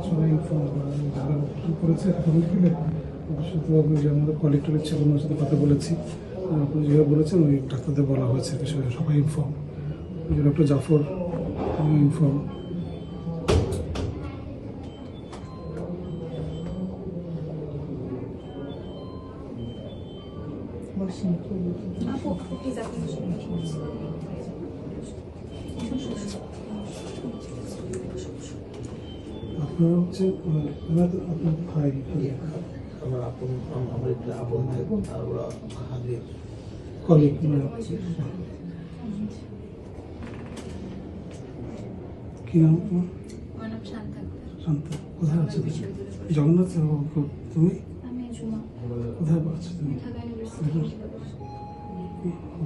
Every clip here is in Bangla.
সবাই যারা কি করেছে এখন থেকে শুধু আপনি যে আমাদের কলেক্টর ইচ্ছে ওনার সাথে কথা বলেছি, আপনি যেভাবে বলেছেন ওই ডাক্তারদের বলা হয়েছে বিষয়ে সবাই ইনফর্ম, ডক্টর জাফর ইনফর্ম। আপনারা হচ্ছে আপনার ভাই আমার আপন, আমার একটা আপন ভাই আর ওরা হাজির কলিগ কি নাম তোমার? শান্ত। কোথায় আছো তুমি? জগন্নাথ তুমি কোথায় আছো তুমি? ও,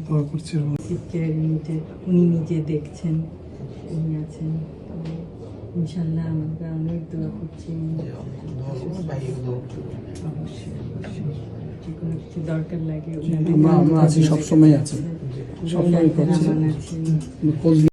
দোয়া করছি উনি নিজে দেখছেন, উনি আছেন। ইনশাল্লাহ আমাকে অনেক দোয়া করছি। অবশ্যই অবশ্যই যে কোনো কিছু দরকার লাগে আমরা আছি, সবসময় আছি, সবসময় করছি।